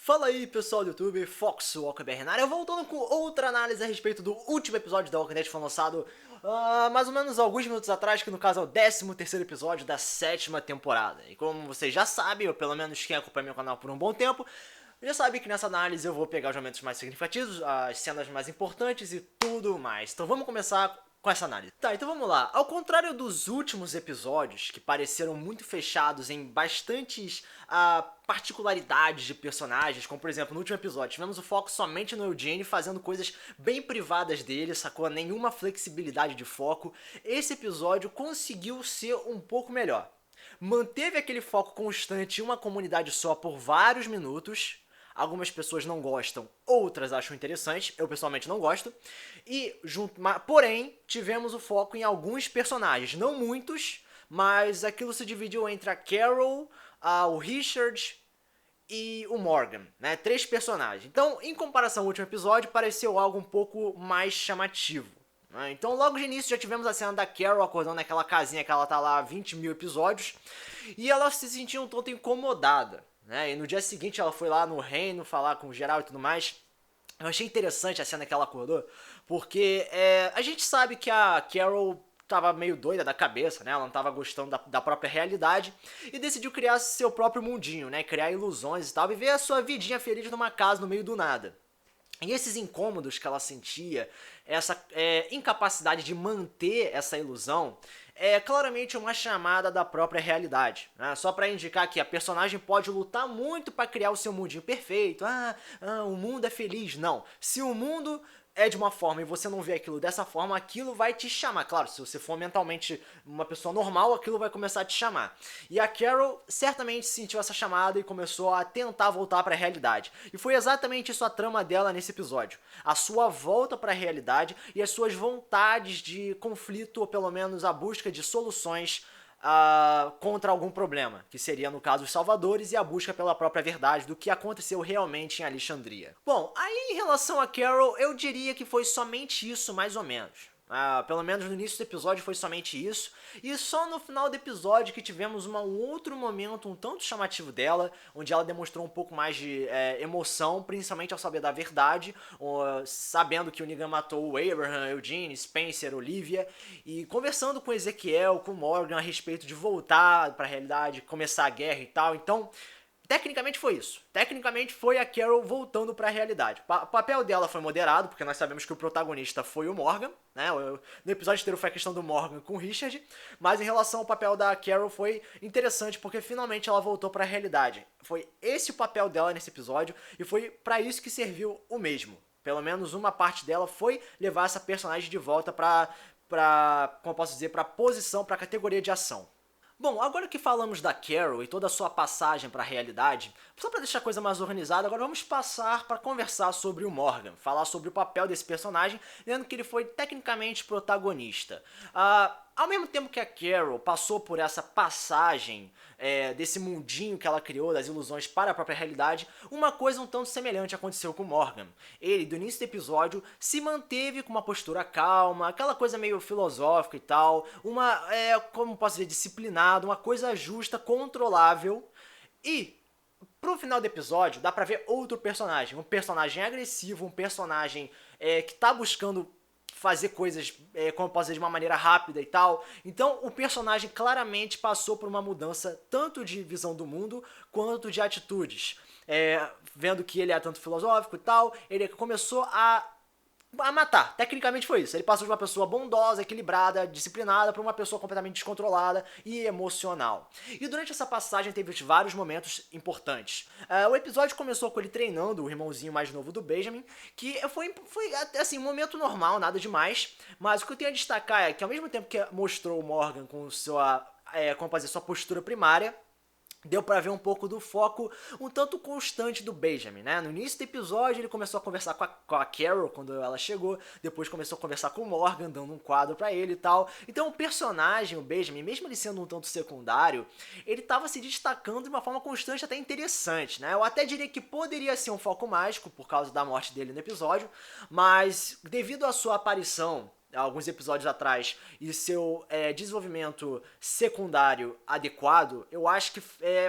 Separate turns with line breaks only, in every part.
Fala aí pessoal do YouTube, Fox Walker BR na área, voltando com outra análise a respeito do último episódio da Walking Dead que foi lançado mais ou menos alguns minutos atrás, que no caso é o 13º episódio da 7ª temporada. E como vocês já sabem, ou pelo menos quem acompanha meu canal por um bom tempo, já sabe que nessa análise eu vou pegar os momentos mais significativos, as cenas mais importantes e tudo mais. Então vamos começar com essa análise. Tá, então vamos lá. Ao contrário dos últimos episódios, que pareceram muito fechados em bastantes particularidades de personagens, como por exemplo no último episódio tivemos o foco somente no Eugene fazendo coisas bem privadas dele, sacou? Nenhuma flexibilidade de foco. Esse episódio conseguiu ser um pouco melhor. Manteve aquele foco constante em uma comunidade só por vários minutos. Algumas pessoas não gostam, outras acham interessante, eu pessoalmente não gosto. Porém, tivemos o foco em alguns personagens, não muitos, mas aquilo se dividiu entre a Carol, o Richard e o Morgan, né? 3 personagens. Então, em comparação ao último episódio, pareceu algo um pouco mais chamativo. Então, logo de início, já tivemos a cena da Carol acordando naquela casinha que ela tá lá há 20 mil episódios, e ela se sentia um tanto incomodada. E no dia seguinte ela foi lá no reino falar com o geral e tudo mais. Eu achei interessante a cena que ela acordou, porque a gente sabe que a Carol tava meio doida da cabeça, né? Ela não tava gostando da própria realidade e decidiu criar seu próprio mundinho, né? Criar ilusões e tal, viver a sua vidinha feliz numa casa no meio do nada. E esses incômodos que ela sentia, essa incapacidade de manter essa ilusão, é claramente uma chamada da própria realidade, né? Só pra indicar que a personagem pode lutar muito pra criar o seu mundinho perfeito. O mundo é feliz. Não. Se o mundo é de uma forma e você não vê aquilo dessa forma, aquilo vai te chamar. Claro, se você for mentalmente uma pessoa normal, aquilo vai começar a te chamar. E a Carol certamente sentiu essa chamada e começou a tentar voltar para a realidade. E foi exatamente isso a trama dela nesse episódio. A sua volta para a realidade e as suas vontades de conflito, ou pelo menos a busca de soluções contra algum problema, que seria no caso os Salvadores, e a busca pela própria verdade do que aconteceu realmente em Alexandria. Bom, aí em relação a Carol, eu diria que foi somente isso, mais ou menos. Pelo menos no início do episódio foi somente isso, e só no final do episódio que tivemos um outro momento um tanto chamativo dela, onde ela demonstrou um pouco mais de emoção, principalmente ao saber da verdade, sabendo que o Negan matou o Abraham, Eugene, Spencer, Olivia, e conversando com Ezequiel, com Morgan a respeito de voltar para a realidade, começar a guerra e tal. Então, tecnicamente foi isso. Tecnicamente foi a Carol voltando para a realidade. O papel dela foi moderado, porque nós sabemos que o protagonista foi o Morgan, né? No episódio inteiro foi a questão do Morgan com o Richard, mas em relação ao papel da Carol foi interessante, porque finalmente ela voltou para a realidade. Foi esse o papel dela nesse episódio, e foi para isso que serviu o mesmo. Pelo menos uma parte dela foi levar essa personagem de volta como eu posso dizer, para posição, para categoria de ação. Bom, agora que falamos da Carol e toda a sua passagem para a realidade, só para deixar a coisa mais organizada, agora vamos passar para conversar sobre o Morgan, falar sobre o papel desse personagem, lembrando que ele foi tecnicamente protagonista. Ao mesmo tempo que a Carol passou por essa passagem desse mundinho que ela criou, das ilusões para a própria realidade, uma coisa um tanto semelhante aconteceu com Morgan. Ele, do início do episódio, se manteve com uma postura calma, aquela coisa meio filosófica e tal, como posso dizer, disciplinada, uma coisa justa, controlável, e pro final do episódio dá pra ver outro personagem, um personagem agressivo, um personagem que tá buscando fazer coisas, como eu posso dizer, de uma maneira rápida e tal. Então o personagem claramente passou por uma mudança tanto de visão do mundo quanto de atitudes. Vendo que ele é tanto filosófico e tal, ele começou a matar. Tecnicamente foi isso. Ele passou de uma pessoa bondosa, equilibrada, disciplinada, para uma pessoa completamente descontrolada e emocional. E durante essa passagem teve vários momentos importantes. O episódio começou com ele treinando o irmãozinho mais novo do Benjamin, que foi assim, um momento normal, nada demais, mas o que eu tenho a destacar é que ao mesmo tempo que mostrou o Morgan com sua postura primária, deu pra ver um pouco do foco um tanto constante do Benjamin, né? No início do episódio ele começou a conversar com a Carol quando ela chegou, depois começou a conversar com o Morgan, dando um quadro pra ele e tal. Então o personagem, o Benjamin, mesmo ele sendo um tanto secundário, ele tava se destacando de uma forma constante, até interessante, né? Eu até diria que poderia ser um foco mágico por causa da morte dele no episódio, mas devido à sua aparição alguns episódios atrás e seu desenvolvimento secundário adequado, eu acho que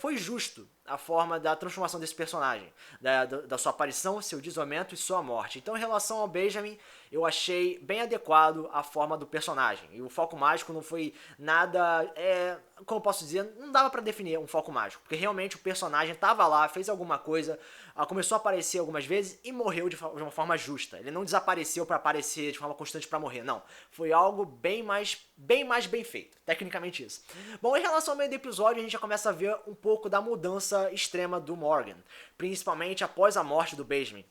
foi justo a forma da transformação desse personagem, da sua aparição, seu desmembramento e sua morte. Então, em relação ao Benjamin, eu achei bem adequado a forma do personagem. E o foco mágico não foi nada, como eu posso dizer, não dava pra definir um foco mágico, porque realmente o personagem tava lá, fez alguma coisa, começou a aparecer algumas vezes e morreu de uma forma justa. Ele não desapareceu pra aparecer de forma constante pra morrer, não. Foi algo bem mais bem feito, tecnicamente isso. Bom, em relação ao meio do episódio, a gente já começa a ver um pouco da mudança extrema do Morgan, principalmente após a morte do Benjamin.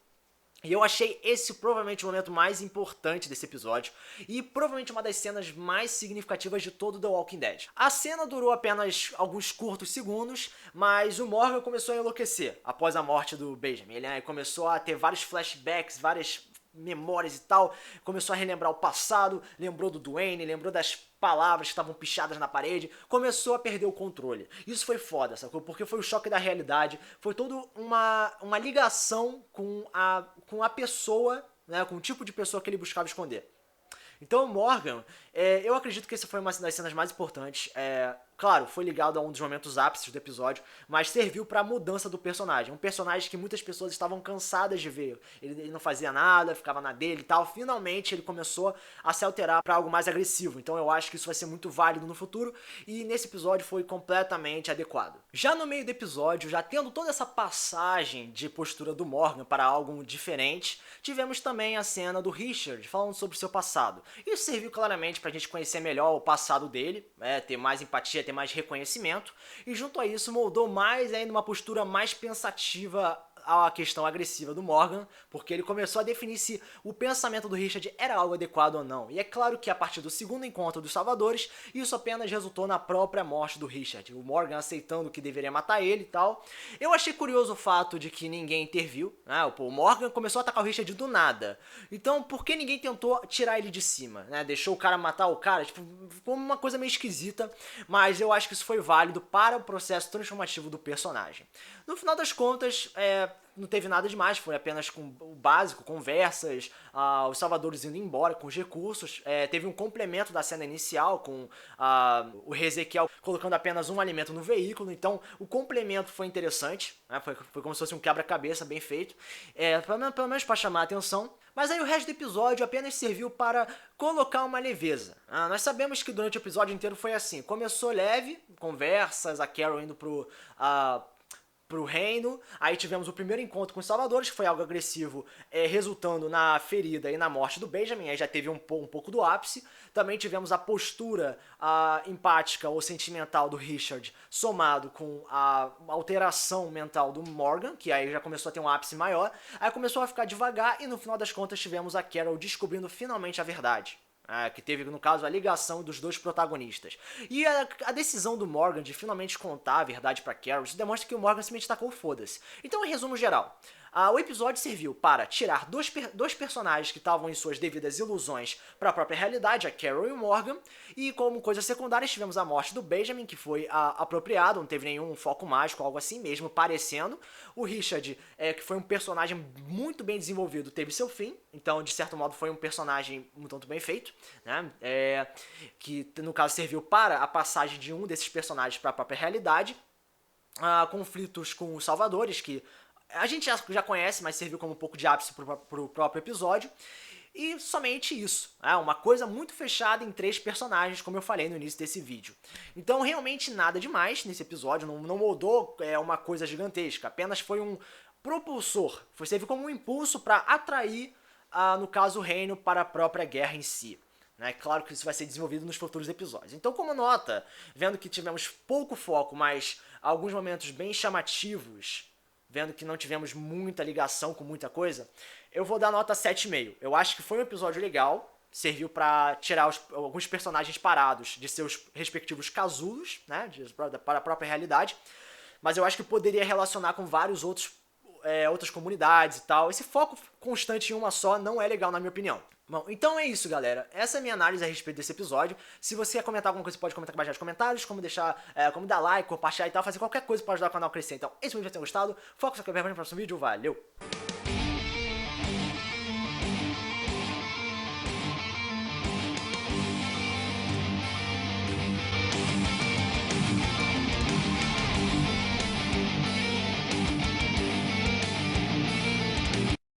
E eu achei esse provavelmente o momento mais importante desse episódio e provavelmente uma das cenas mais significativas de todo The Walking Dead. A cena durou apenas alguns curtos segundos, mas o Morgan começou a enlouquecer após a morte do Benjamin. Ele começou a ter vários flashbacks, várias memórias e tal, começou a relembrar o passado, lembrou do Dwayne, lembrou das palavras que estavam pichadas na parede, começou a perder o controle. Isso foi foda, sacou? Porque foi o choque da realidade, foi toda uma ligação com a pessoa, né, com o tipo de pessoa que ele buscava esconder. Então o Morgan, eu acredito que essa foi uma das cenas mais importantes. Claro, foi ligado a um dos momentos ápices do episódio, mas serviu pra mudança do personagem. Um personagem que muitas pessoas estavam cansadas de ver. Ele não fazia nada, ficava na dele e tal. Finalmente ele começou a se alterar pra algo mais agressivo. Então eu acho que isso vai ser muito válido no futuro e nesse episódio foi completamente adequado. Já no meio do episódio, já tendo toda essa passagem de postura do Morgan para algo diferente, tivemos também a cena do Richard falando sobre o seu passado. Isso serviu claramente pra gente conhecer melhor o passado dele, ter mais empatia, ter mais reconhecimento, e junto a isso moldou mais ainda uma postura mais pensativa a questão agressiva do Morgan, porque ele começou a definir se o pensamento do Richard era algo adequado ou não. E é claro que a partir do segundo encontro dos Salvadores, isso apenas resultou na própria morte do Richard, o Morgan aceitando que deveria matar ele e tal. Eu achei curioso o fato de que ninguém interviu, né? O Morgan começou a atacar o Richard do nada. Então, por que ninguém tentou tirar ele de cima, né? Deixou o cara matar o cara, tipo, ficou uma coisa meio esquisita, mas eu acho que isso foi válido para o processo transformativo do personagem. No final das contas, não teve nada demais, foi apenas com o básico, conversas, os salvadores indo embora com os recursos. Teve um complemento da cena inicial com o Ezequiel colocando apenas um alimento no veículo, então o complemento foi interessante, né? Foi como se fosse um quebra-cabeça bem feito, pelo menos para chamar a atenção. Mas aí o resto do episódio apenas serviu para colocar uma leveza. Nós sabemos que durante o episódio inteiro foi assim, começou leve, conversas, a Carol indo pro reino, aí tivemos o primeiro encontro com os Salvadores, que foi algo agressivo, resultando na ferida e na morte do Benjamin, aí já teve um pouco do ápice. Também tivemos a postura empática ou sentimental do Richard, somado com a alteração mental do Morgan, que aí já começou a ter um ápice maior, aí começou a ficar devagar e no final das contas tivemos a Carol descobrindo finalmente a verdade. Que teve, no caso, a ligação dos dois protagonistas. E a decisão do Morgan de finalmente contar a verdade pra Carol, isso demonstra que o Morgan simplesmente tacou foda-se. Então, em resumo geral, o episódio serviu para tirar dois personagens que estavam em suas devidas ilusões para a própria realidade, a Carol e o Morgan, e como coisas secundárias tivemos a morte do Benjamin, que foi apropriado, não teve nenhum foco mágico, algo assim mesmo, parecendo. O Richard, que foi um personagem muito bem desenvolvido, teve seu fim, então de certo modo foi um personagem muito bem feito, né? Que no caso serviu para a passagem de um desses personagens para a própria realidade. Conflitos com os Salvadores, que a gente já conhece, mas serviu como um pouco de ápice pro próprio episódio. E somente isso, uma coisa muito fechada em 3 personagens, como eu falei no início desse vídeo. Então realmente nada demais nesse episódio, não moldou uma coisa gigantesca, apenas foi um propulsor, serviu como um impulso para atrair, no caso, o reino para a própria guerra em si. Claro que isso vai ser desenvolvido nos futuros episódios. Então, como nota, vendo que tivemos pouco foco, mas alguns momentos bem chamativos, vendo que não tivemos muita ligação com muita coisa, eu vou dar nota 7,5. Eu acho que foi um episódio legal, serviu pra tirar alguns personagens parados de seus respectivos casulos, né, para a própria realidade, mas eu acho que poderia relacionar com vários outras comunidades e tal. Esse foco constante em uma só não é legal, na minha opinião. Bom, então é isso, galera. Essa é a minha análise a respeito desse episódio. Se você quer comentar alguma coisa, você pode comentar aqui embaixo nos comentários, como dar like, compartilhar e tal, fazer qualquer coisa para ajudar o canal a crescer. Então, esse vídeo vai ter gostado. Foco, só que eu vejo no próximo vídeo. Valeu!